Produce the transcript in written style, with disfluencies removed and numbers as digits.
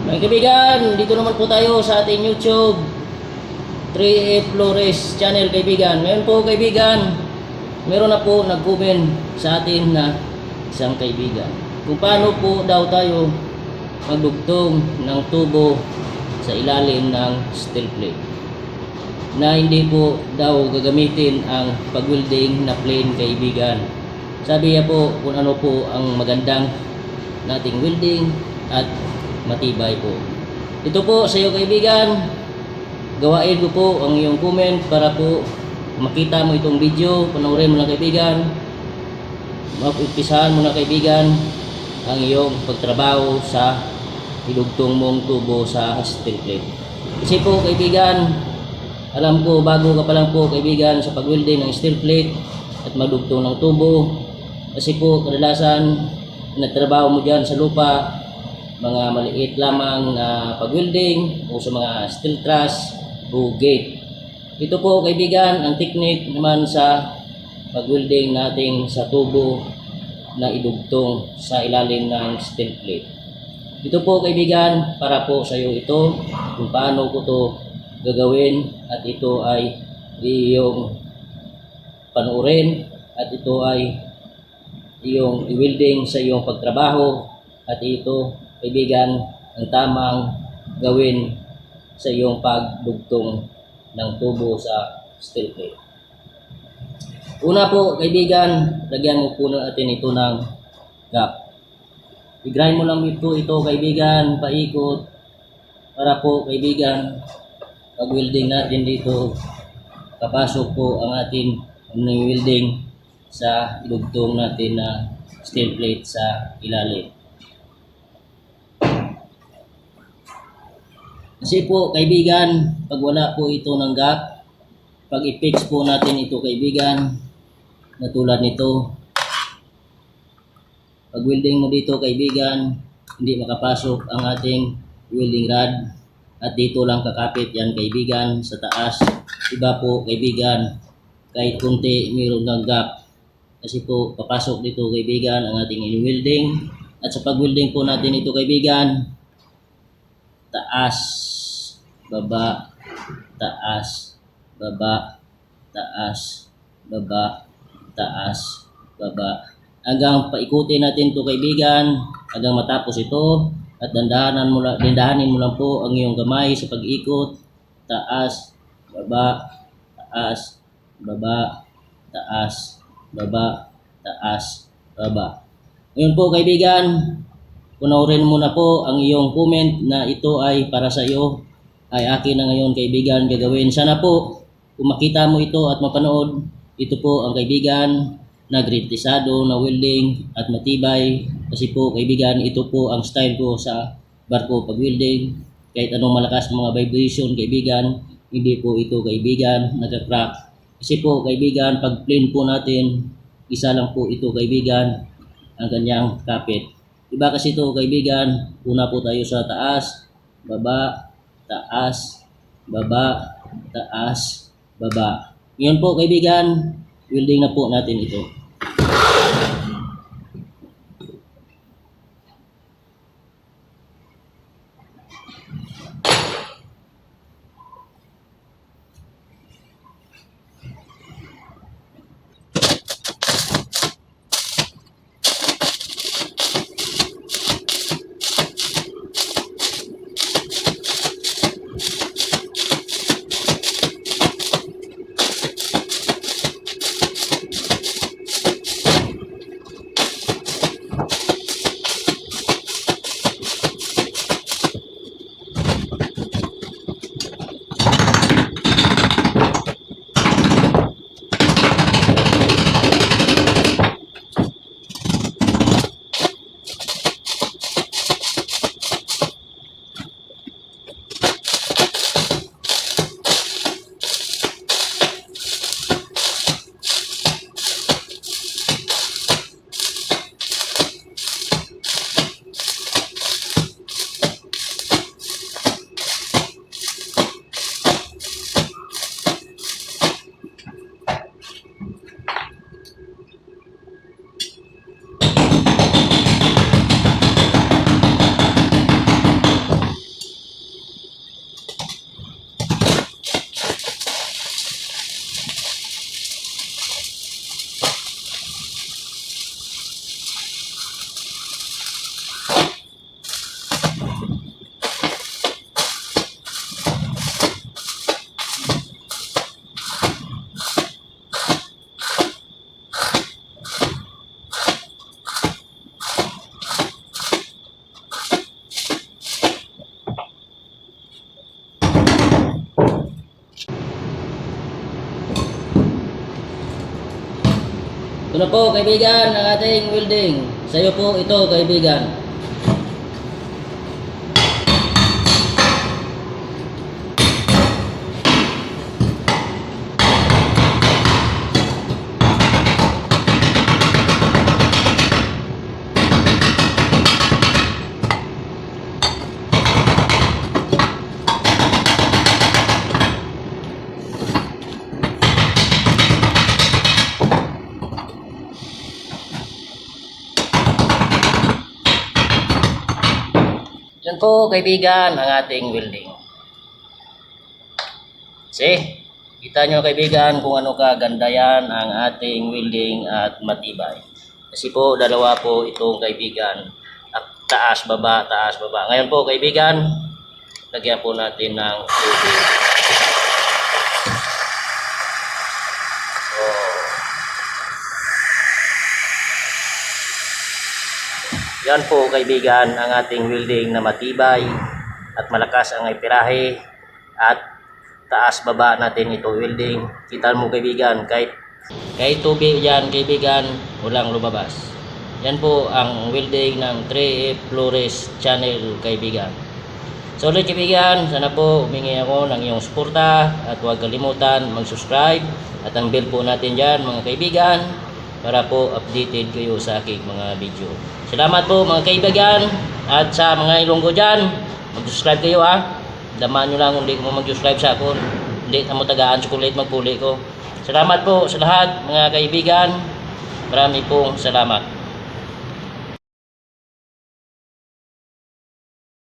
Mga kaibigan, dito naman po tayo sa ating YouTube 3A Flores channel kaibigan. Ngayon po kaibigan, meron na po nag-comment sa atin na isang kaibigan kung paano po daw tayo magdugtong ng tubo sa ilalim ng steel plate, na hindi po daw gagamitin ang pag-welding na plane kaibigan. Sabi niya po kung ano po ang magandang nating welding at matibay po. Ito po sa iyo kaibigan, gawain ko po ang iyong comment para po makita mo itong video. Panoorin mo na kaibigan, mag-umpisahan mo na kaibigan ang iyong pagtrabaho sa idugtong mong tubo sa steel plate. Kasi po kaibigan, alam ko bago ka pa lang po kaibigan sa pag-welding ng steel plate at magdugtong ng tubo, kasi po kadalasan nagtrabaho mo dyan sa lupa, mga maliit lamang na pag-welding o sa mga steel truss o gate. Ito po kaibigan ang technique naman sa pag-welding natin sa tubo na idugtong sa ilalim ng steel plate. Ito po kaibigan, para po sa iyo ito kung paano ko to gagawin, at ito ay iyong panoorin at ito ay iyong i-welding sa iyong pagtrabaho, at ito kaibigan ang tamang gawin sa iyong pagdugtong ng tubo sa steel plate. Una po kaibigan, lagyan mo po natin ito ng gap. I-grind mo lang ito kaibigan, paikot, para po kaibigan pag welding natin dito, kapasok po ang ating welding sa idugtong natin na steel plate sa ilalim. Kasi po kaibigan, pag wala po ito ng gap, pag i-fix po natin ito kaibigan, na tulad nito, pag welding mo dito kaibigan, hindi makapasok ang ating welding rod, at dito lang kakapit yan kaibigan sa taas. Iba po kaibigan, kahit kunti mayroon ng gap, kasi po papasok dito kaibigan ang ating welding. At sa pag-welding po natin ito kaibigan, taas, baba, taas, baba, taas, baba, taas, baba. Hanggang paikutin natin ito kaibigan, hanggang matapos ito. At dandahanin mo lang po ang iyong kamay sa pag-ikot. Taas, baba, taas, baba, taas, baba, taas, baba. Ngayon po kaibigan, panoorin mo na po ang iyong comment na ito ay para sa iyo, ay akin na ngayon kaibigan gagawin. Sana po kung makita mo ito at mapanood, ito po ang kaibigan na grintisado na welding at matibay. Kasi po kaibigan, ito po ang style ko sa barko pag welding. Kahit anong malakas ng mga vibration kaibigan, hindi po ito kaibigan nagka-crack. Kasi po kaibigan, pag plane po natin, isa lang po ito kaibigan ang kanyang kapit. Iba kasi ito kaibigan, una po tayo sa taas, baba, taas, baba, taas, baba. Ngayon po kaibigan, welding na po natin ito. Ito na po kaibigan ang ating welding. Sa'yo po ito kaibigan. Yan po kaibigan ang ating welding. See, kita nyo kaibigan kung ano kaganda yan ang ating welding at matibay. Kasi po dalawa po itong kaibigan. Taas baba, taas baba. Ngayon po kaibigan, lagyan po natin ng tubig. Yan po kaibigan ang ating welding na matibay at malakas ang ipirahe at taas baba natin ito welding. Kita mo kaibigan kahit tubig yan kaibigan walang lumabas. Yan po ang welding ng 3F Flores channel kaibigan. So ulit kaibigan, sana po humingi ako ng iyong suporta at huwag kalimutan mag-subscribe at ang bell po natin dyan mga kaibigan para po updated kayo sa aking mga video. Salamat po mga kaibigan at sa mga Ilonggo dyan, mag-subscribe kayo ha. Daman nyo lang kung hindi mo mag-subscribe sa akin. Hindi na mo tagaan chocolate magpuli ko. Salamat po sa lahat mga kaibigan. Marami pong salamat.